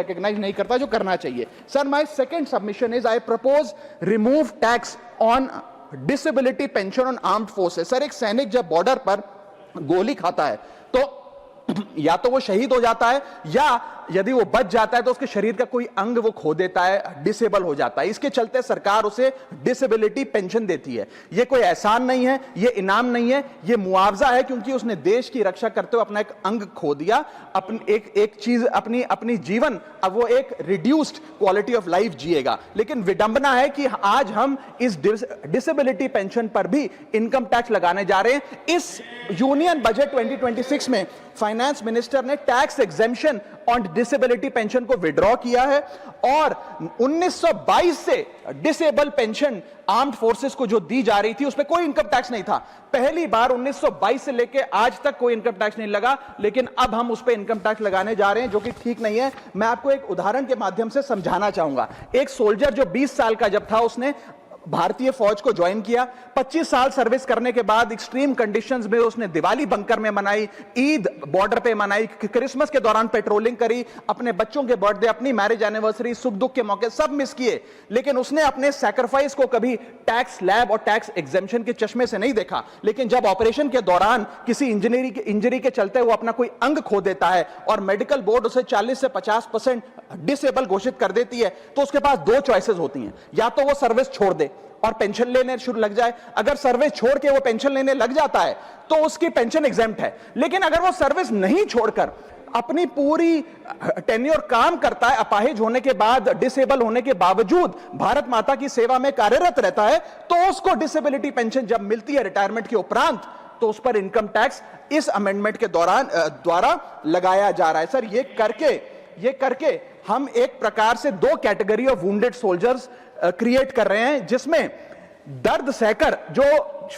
Recognise नहीं करता जो करना चाहिए। Sir, my second submission is I propose remove tax on disability pension on armed forces. Sir, एक सैनिक जब बॉर्डर पर गोली खाता है तो या तो वो शहीद हो जाता है, या यदि वो बच जाता है तो उसके शरीर का कोई अंग वो खो देता है, डिसेबल हो जाता है। इसके चलते सरकार उसे डिसेबिलिटी पेंशन देती है। ये कोई एहसान नहीं है, ये इनाम नहीं है, ये मुआवजा है, क्योंकि उसने देश की रक्षा करते हुए अपना एक अंग खो दिया, अपनी एक चीज, अपनी जीवन, अब वो एक रिड्यूस्ड क्वालिटी ऑफ लाइफ जिएगा। लेकिन विडंबना है कि आज हम इस डिसेबिलिटी पेंशन पर भी इनकम टैक्स लगाने जा रहे हैं। इस यूनियन बजट 2026 में फाइनेंस मिनिस्टर ने tax exemption on disability pension को विड्रॉ किया है, और 1922 से डिसेबल पेंशन आर्म्ड फोर्सेस को जो दी जा रही थी उसमें कोई इनकम टैक्स नहीं था। पहली बार 1922 से लेकर आज तक कोई इनकम टैक्स नहीं लगा, लेकिन अब हम उस पर इनकम टैक्स लगाने जा रहे हैं, जो कि ठीक नहीं है। मैं आपको एक उदाहरण के माध्यम से समझाना चाहूंगा। एक सोल्जर जो 20 साल का जब था, उसने भारतीय फौज को ज्वाइन किया। 25 साल सर्विस करने के बाद एक्सट्रीम कंडीशंस में उसने दिवाली बंकर में मनाई, ईद बॉर्डर पे मनाई, क्रिसमस के दौरान पेट्रोलिंग करी, अपने बच्चों के बर्थडे, अपनी मैरिज एनिवर्सरी, सुख दुख के मौके सब मिस किए। लेकिन उसने अपने सैक्रिफाइस को कभी टैक्स स्लैब और टैक्स एग्जेम्पशन के चश्मे से नहीं देखा। लेकिन जब ऑपरेशन के दौरान किसी इंजरी के चलते वो अपना कोई अंग खो देता है और मेडिकल बोर्ड उसे 40 से 50% डिसेबल घोषित कर देती है, तो उसके पास दो चॉइसेस होती हैं। या तो वो सर्विस छोड़ दे और पेंशन लेने शुरू लग जाए। अगर सर्विस छोड़ के वो पेंशन लेने लग जाता है तो उसकी पेंशन एग्जेम्प्ट है। लेकिन अगर वो सर्विस नहीं छोड़कर अपनी पूरी टेन्योर काम करता है, अपाहिज होने के बाद, डिसेबल होने के बावजूद भारत माता की सेवा में कार्यरत रहता है, तो उसको डिसेबिलिटी पेंशन जब मिलती है रिटायरमेंट के उपरांत, तो उस पर इनकम टैक्स इस अमेंडमेंट के द्वारा लगाया जा रहा है। सर, ये करके हम एक प्रकार से दो category of wounded soldiers create कर रहे हैं, जिसमें दर्द सहकर जो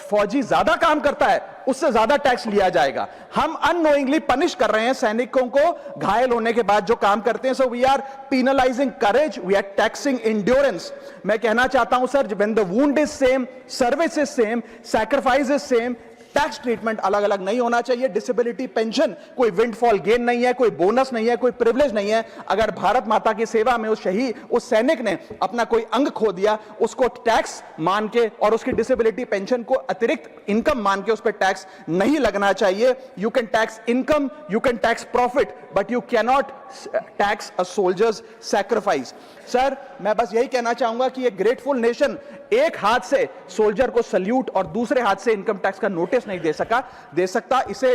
फौजी ज्यादा काम करता है उससे ज्यादा टैक्स लिया जाएगा। हम अननोइंगली पनिश कर रहे हैं सैनिकों को घायल होने के बाद जो काम करते हैं। So we are penalising courage, we are taxing endurance. मैं कहना चाहता हूं sir, when the wound is same, service is same, sacrifice is same, tax treatment अलग अलग नहीं होना चाहिए। डिसेबिलिटी पेंशन कोई विंडफॉल गेन नहीं है, कोई बोनस नहीं है, कोई प्रिविलेज नहीं है। अगर भारत माता की सेवा में उस सैनिक ने अपना कोई अंग खो दिया, उसको टैक्स मान के और उसकी डिसेबिलिटी पेंशन को अतिरिक्त इनकम मान के उस पर टैक्स नहीं लगना चाहिए। You can tax income, you can tax profit, but you can not tax a soldiers sacrifice. Sir, मैं बस यही कहना चाहूंगा कि एक ग्रेटफुल नेशन एक हाथ से सोल्जर को सल्यूट और दूसरे हाथ से इनकम टैक्स का नोटिस नहीं दे सकता। इसे